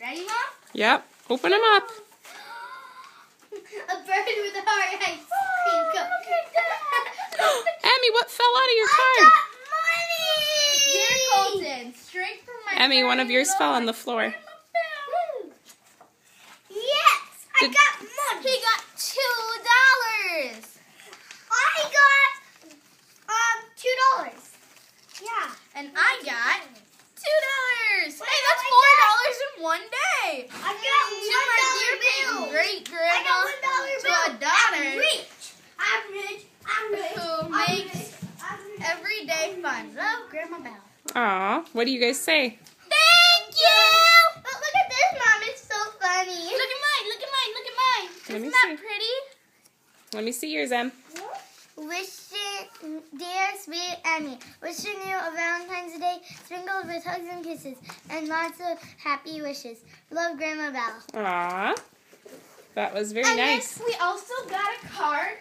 Ready, Mom? Yep. Open them up. A bird with a heart ice cream cone. Look at that. Emmy, what fell out of your I card? got money. Dear Colton, straight from my Emmy, one of very yours fell low on the floor. Yes, I got money. He got $2. I got $2. Yeah. And I got $2. Hey, that's $4 in one day. I got $1 bill. Great grandma to a daughter I'm rich. who makes every day fun. Love, Grandma Belle. Aw, what do you guys say? Thank you. But look at this, Mom. It's so funny. Look at mine. Look at mine. Look at mine. Let me Isn't that see. pretty? Let me see yours, Em. Wishing, dear sweet Emmy, wishing you a Valentine's Day sprinkled with hugs and kisses and lots of happy wishes. Love, Grandma Belle. Aw, that was very And nice. then we also got a card